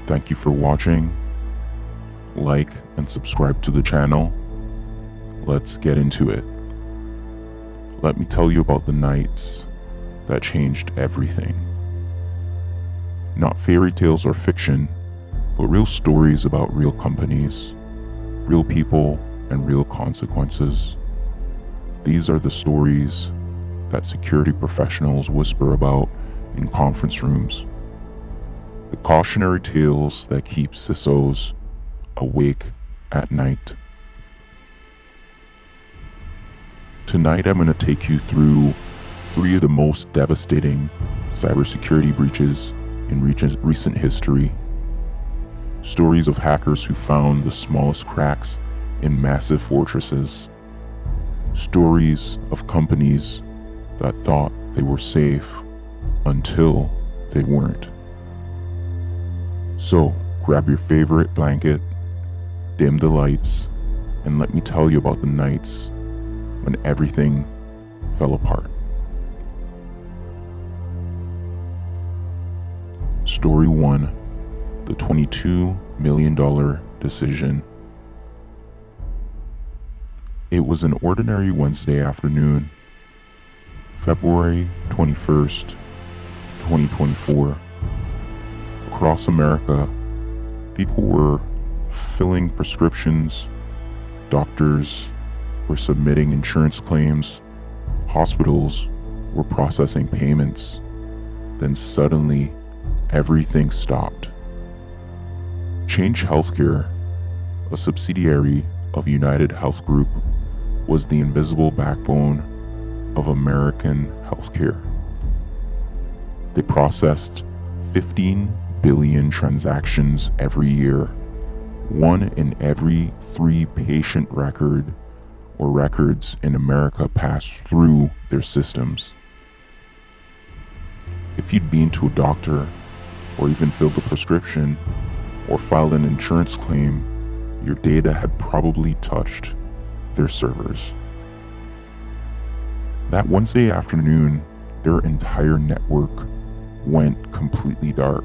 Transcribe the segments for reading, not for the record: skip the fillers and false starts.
Thank you for watching. Like and subscribe to the channel. Let's get into it. Let me tell you about the nights that changed everything. Not fairy tales or fiction, but real stories about real companies, real people, and real consequences. These are the stories that security professionals whisper about in conference rooms. The cautionary tales that keep CISOs awake at night. Tonight I'm going to take you through 3 of the most devastating cybersecurity breaches in recent history. Stories of hackers who found the smallest cracks in massive fortresses. Stories of companies that thought they were safe until they weren't. So, grab your favorite blanket, dim the lights, and let me tell you about the nights when everything fell apart. Story 1, the $22 million decision. It was an ordinary Wednesday afternoon, February 21st, 2024. Across America, people were filling prescriptions, doctors were submitting insurance claims, hospitals were processing payments. Then suddenly, everything stopped. Change Healthcare, a subsidiary of United Health Group, was the invisible backbone of American healthcare. They processed 15 billion transactions every year. 1 in every 3 patient records in America passed through their systems. If you'd been to a doctor, or even filled a prescription, or filed an insurance claim, your data had probably touched their servers. That Wednesday afternoon, their entire network went completely dark.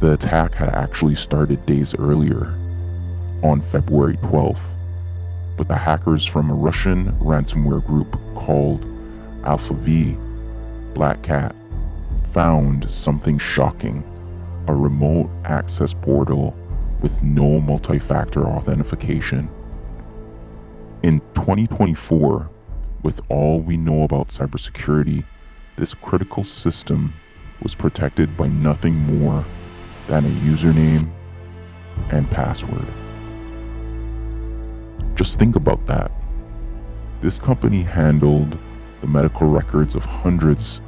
The attack had actually started days earlier, on February 12th, but the hackers from a Russian ransomware group called Alpha V, Black Cat, found something shocking: a remote access portal with no multi-factor authentication. In 2024, with all we know about cybersecurity, this critical system was protected by nothing more than a username and password. Just think about that. This company handled the medical records of hundreds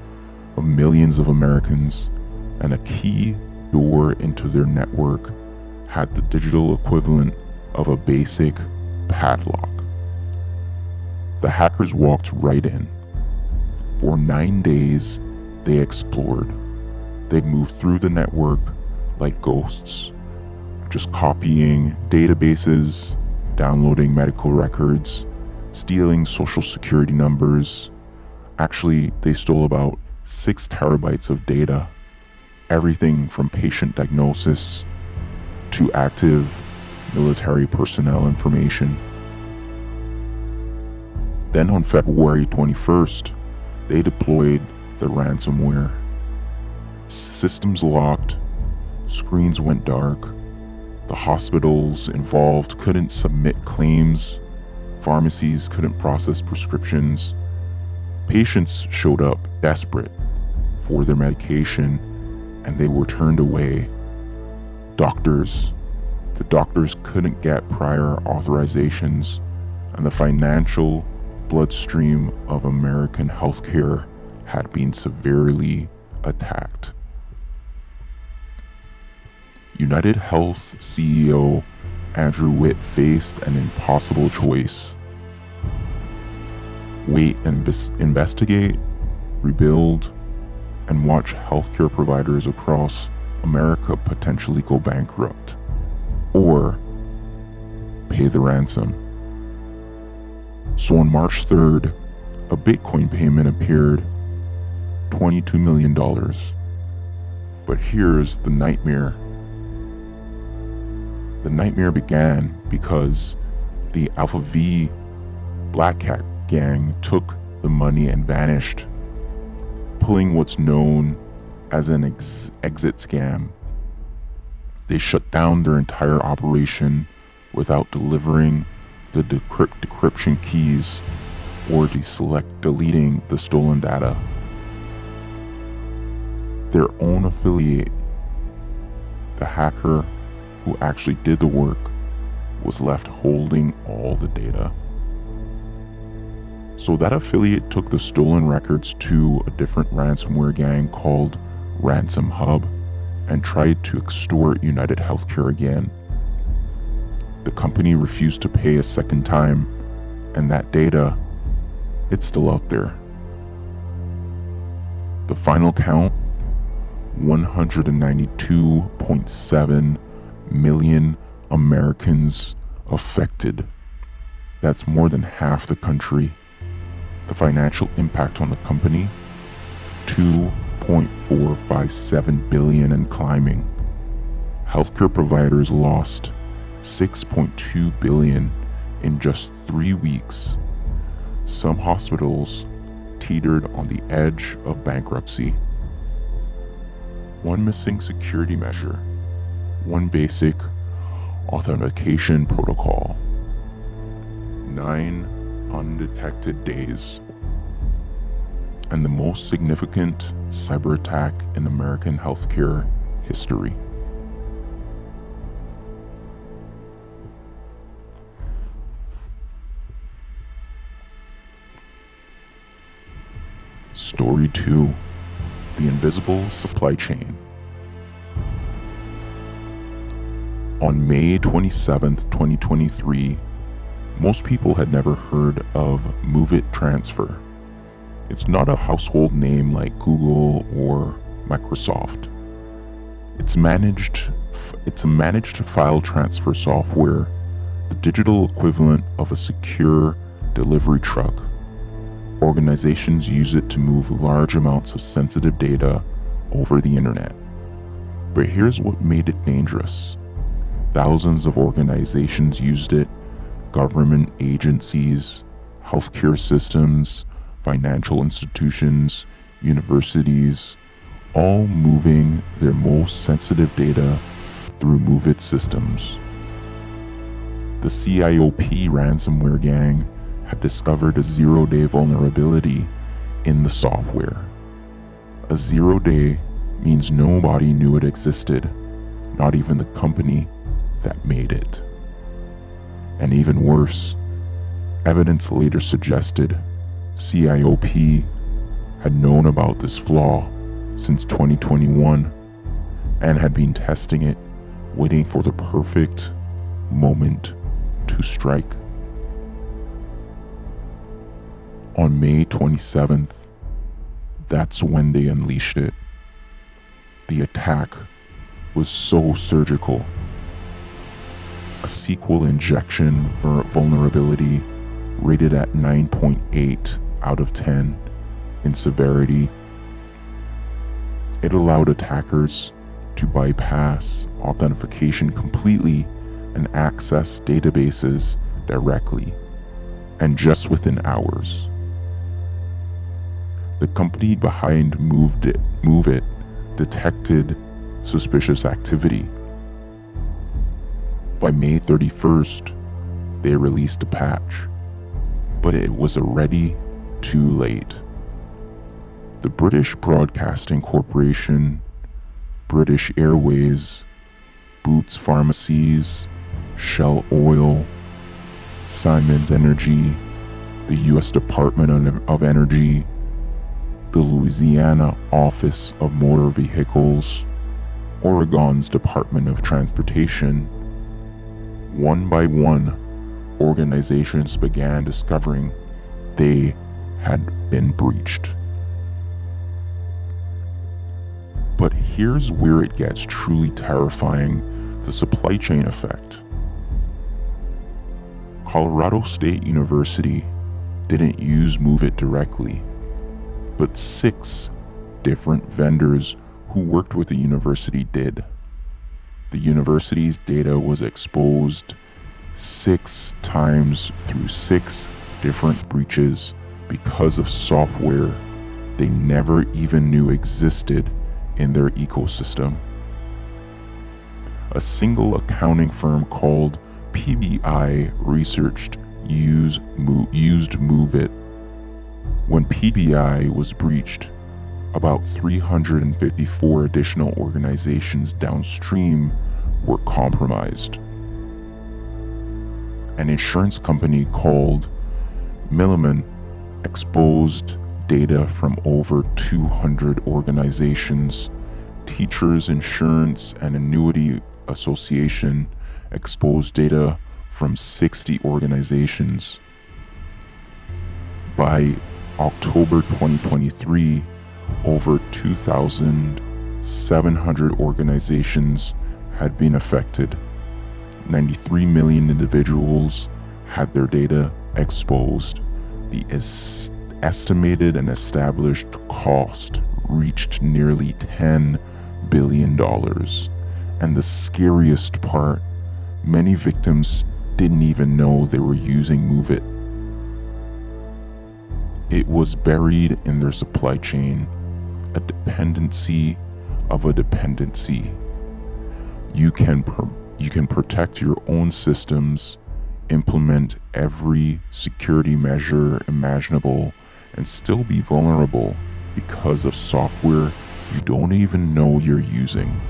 of millions of Americans, and a key door into their network had the digital equivalent of a basic padlock. The hackers walked right in. For 9 days, they explored. They moved through the network like ghosts, just copying databases, downloading medical records, stealing social security numbers. Actually, they stole about 6 terabytes of data, everything from patient diagnosis to active military personnel information. Then on February 21st, they deployed the ransomware. Systems locked, screens went dark, the hospitals involved couldn't submit claims, pharmacies couldn't process prescriptions. Patients showed up desperate for their medication, and they were turned away. The doctors couldn't get prior authorizations, and the financial bloodstream of American healthcare had been severely attacked. United Health CEO Andrew Witt faced an impossible choice: wait and investigate, rebuild, and watch healthcare providers across America potentially go bankrupt, or pay the ransom. So on March 3rd, a Bitcoin payment appeared, $22 million. But here's the nightmare. The nightmare began because the Alpha V Black Cat gang took the money and vanished, pulling what's known as an exit scam. They shut down their entire operation without delivering the decryption keys or deleting the stolen data. Their own affiliate, the hacker who actually did the work, was left holding all the data. So that affiliate took the stolen records to a different ransomware gang called Ransom Hub and tried to extort United Healthcare again. The company refused to pay a second time, and that data, it's still out there. The final count, 192.7 million Americans affected. That's more than half the country. The financial impact on the company, $2.457 billion and climbing. Healthcare providers lost $6.2 billion in just 3 weeks. Some hospitals teetered on the edge of bankruptcy. One missing security measure, one basic authentication protocol, 9 undetected days, and the most significant cyber attack in American healthcare history. Story 2: The Invisible Supply Chain. On May 27, 2023, most people had never heard of MOVEIT TRANSFER. It's not a household name like Google or Microsoft. It's a managed file transfer software, the digital equivalent of a secure delivery truck. Organizations use it to move large amounts of sensitive data over the internet. But here's what made it dangerous. Thousands of organizations used it: government agencies, healthcare systems, financial institutions, universities, all moving their most sensitive data through MOVEIT systems. The CIOP ransomware gang had discovered a zero-day vulnerability in the software. A 0 day means nobody knew it existed, not even the company that made it. And even worse, evidence later suggested CIOP had known about this flaw since 2021 and had been testing it, waiting for the perfect moment to strike. On May 27th, that's when they unleashed it. The attack was so surgical. A SQL injection vulnerability rated at 9.8 out of 10 in severity. It allowed attackers to bypass authentication completely and access databases directly, and just within hours. The company behind MOVEIT detected suspicious activity. By May 31st, they released a patch, but it was already too late. The British Broadcasting Corporation, British Airways, Boots Pharmacies, Shell Oil, Siemens Energy, the US Department of Energy, the Louisiana Office of Motor Vehicles, Oregon's Department of Transportation. One by one, organizations began discovering they had been breached. But here's where it gets truly terrifying: the supply chain effect. Colorado State University didn't use MOVEIT directly, but 6 different vendors who worked with the university did. The university's data was exposed 6 times through 6 different breaches because of software they never even knew existed in their ecosystem. A single accounting firm called PBI researched used MOVEIT. When PBI was breached, about 354 additional organizations downstream were compromised. An insurance company called Milliman exposed data from over 200 organizations. Teachers Insurance and Annuity Association exposed data from 60 organizations. By October 2023, over 2,700 organizations had been affected. 93 million individuals had their data exposed. The estimated and established cost reached nearly $10 billion. And the scariest part, many victims didn't even know they were using MOVEIT. It was buried in their supply chain, a dependency of a dependency. You can protect your own systems, implement every security measure imaginable, and still be vulnerable because of software you don't even know you're using.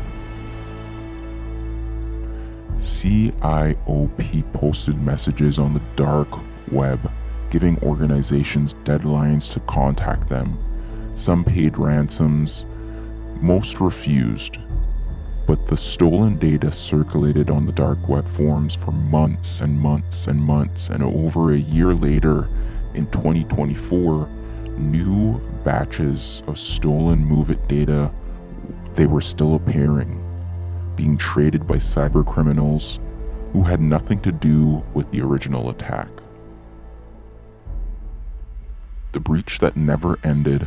CIOP posted messages on the dark web, giving organizations deadlines to contact them. Some paid ransoms, most refused. But the stolen data circulated on the dark web forums for months and months and months, and over a year later, in 2024, new batches of stolen MOVEIT data, they were still appearing, being traded by cyber criminals who had nothing to do with the original attack. The breach that never ended,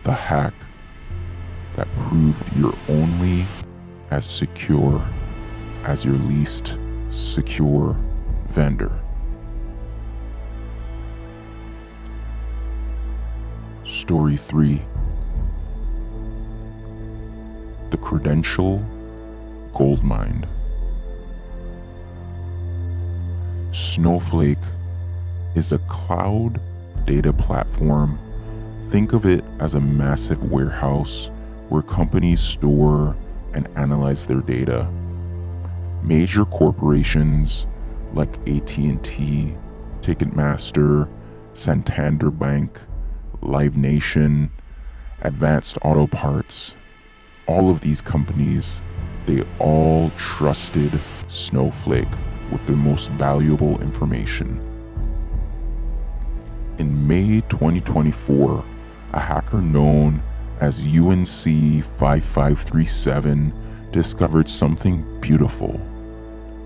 the hack that proved you're only as secure as your least secure vendor. Story 3. The Credential Goldmine. Snowflake is a cloud data platform. Think of it as a massive warehouse where companies store and analyze their data. Major corporations like AT&T, Ticketmaster, Santander Bank, Live Nation, Advanced Auto Parts, all of these companies, they all trusted Snowflake with their most valuable information. In May 2024, a hacker known as UNC5537 discovered something beautiful.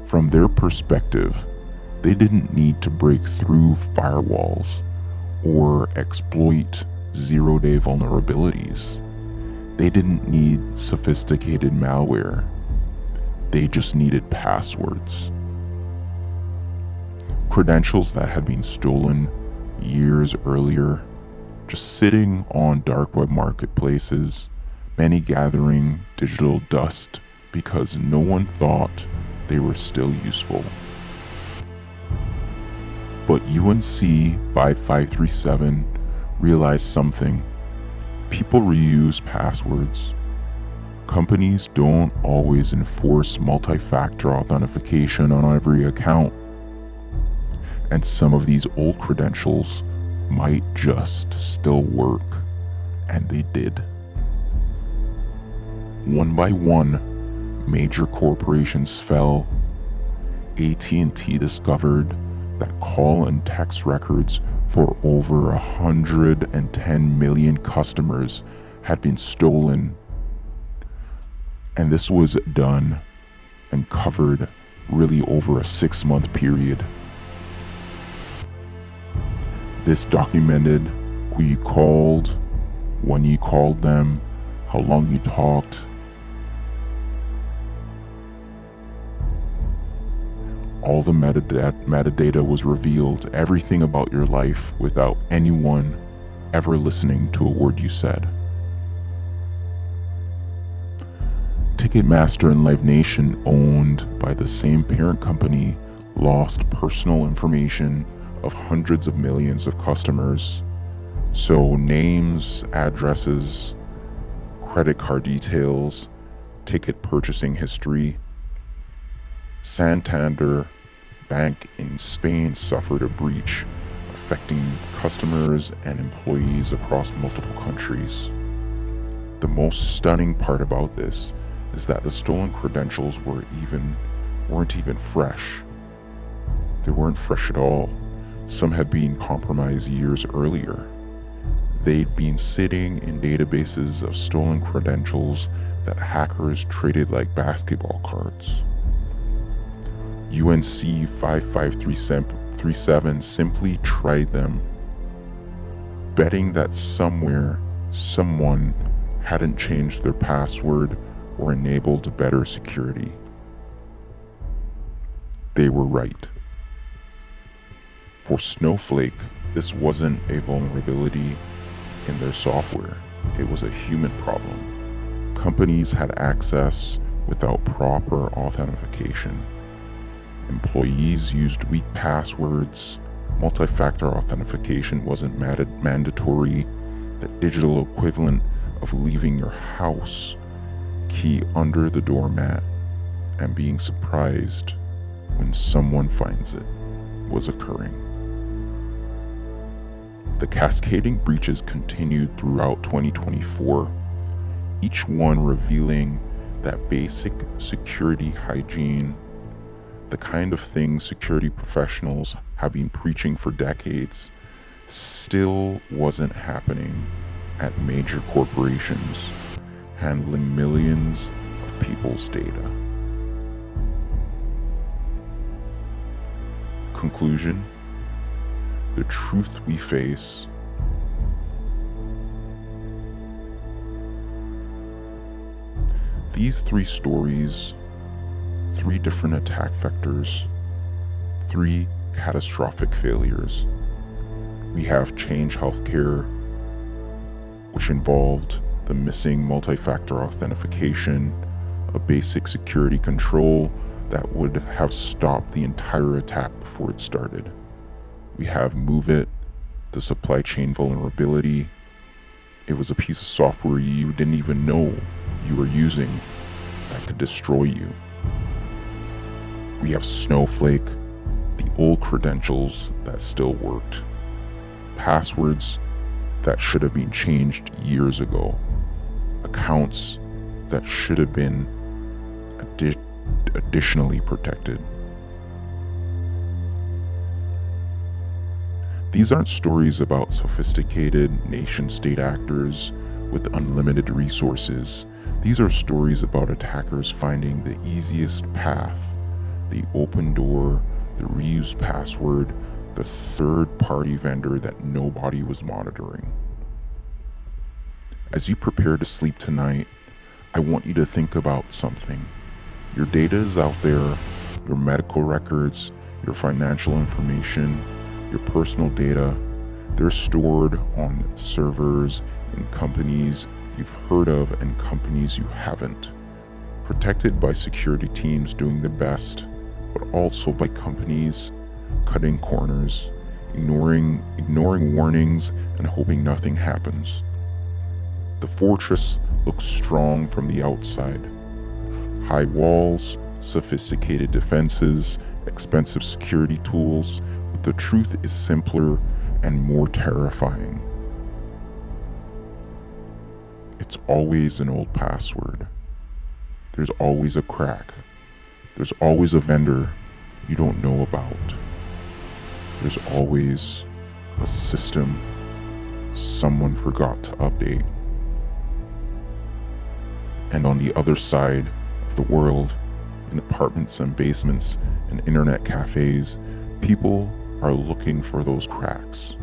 From their perspective, they didn't need to break through firewalls or exploit zero-day vulnerabilities. They didn't need sophisticated malware. They just needed passwords. Credentials that had been stolen years earlier, just sitting on dark web marketplaces, many gathering digital dust because no one thought they were still useful. But UNC5537 realized something. People reuse passwords. Companies don't always enforce multi-factor authentication on every account. And some of these old credentials might just still work, and they did. One by one, major corporations fell. AT&T discovered that call and text records for over 110 million customers had been stolen, and this was done and covered really over a 6-month period. This documented who you called, when you called them, how long you talked. All the metadata was revealed, everything about your life, without anyone ever listening to a word you said. Ticketmaster and Live Nation, owned by the same parent company, lost personal information of hundreds of millions of customers. So names, addresses, credit card details, ticket purchasing history. Santander Bank in Spain suffered a breach, affecting customers and employees across multiple countries. The most stunning part about this is that the stolen credentials weren't even fresh. They weren't fresh at all. Some had been compromised years earlier. They'd been sitting in databases of stolen credentials that hackers traded like basketball cards. UNC 5537 simply tried them, betting that somewhere, someone hadn't changed their password or enabled better security. They were right. For Snowflake, this wasn't a vulnerability in their software. It was a human problem. Companies had access without proper authentication. Employees used weak passwords. Multi-factor authentication wasn't mandatory. The digital equivalent of leaving your house key under the doormat and being surprised when someone finds it was occurring. The cascading breaches continued throughout 2024, each one revealing that basic security hygiene, the kind of things security professionals have been preaching for decades, still wasn't happening at major corporations handling millions of people's data. Conclusion: the truth we face these three stories, three different attack vectors, three catastrophic failures. We have Change Healthcare, which involved the missing multi-factor authentication, a basic security control that would have stopped the entire attack before it started. We have MOVEIT, the supply chain vulnerability. It was a piece of software you didn't even know you were using that could destroy you. We have Snowflake, the old credentials that still worked. Passwords that should have been changed years ago. Accounts that should have been additionally protected. These aren't stories about sophisticated nation-state actors with unlimited resources. These are stories about attackers finding the easiest path, the open door, the reused password, the third-party vendor that nobody was monitoring. As you prepare to sleep tonight, I want you to think about something. Your data is out there, your medical records, your financial information, your personal data. They're stored on servers in companies you've heard of and companies you haven't. Protected by security teams doing their best, but also by companies cutting corners, ignoring warnings and hoping nothing happens. The fortress looks strong from the outside. High walls, sophisticated defenses, expensive security tools, but the truth is simpler and more terrifying. It's always an old password. There's always a crack. There's always a vendor you don't know about. There's always a system someone forgot to update. And on the other side of the world, in apartments and basements and internet cafes, people are looking for those cracks.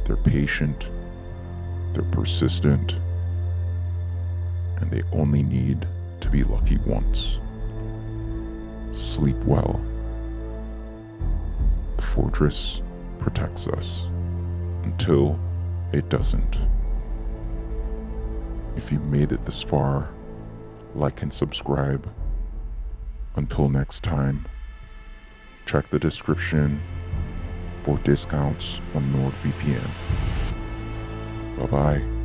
They're patient, they're persistent, and they only need to be lucky once. Sleep well. The fortress protects us until it doesn't. If you made it this far, like and subscribe. Until next time, check the description for discounts on NordVPN. Bye-bye.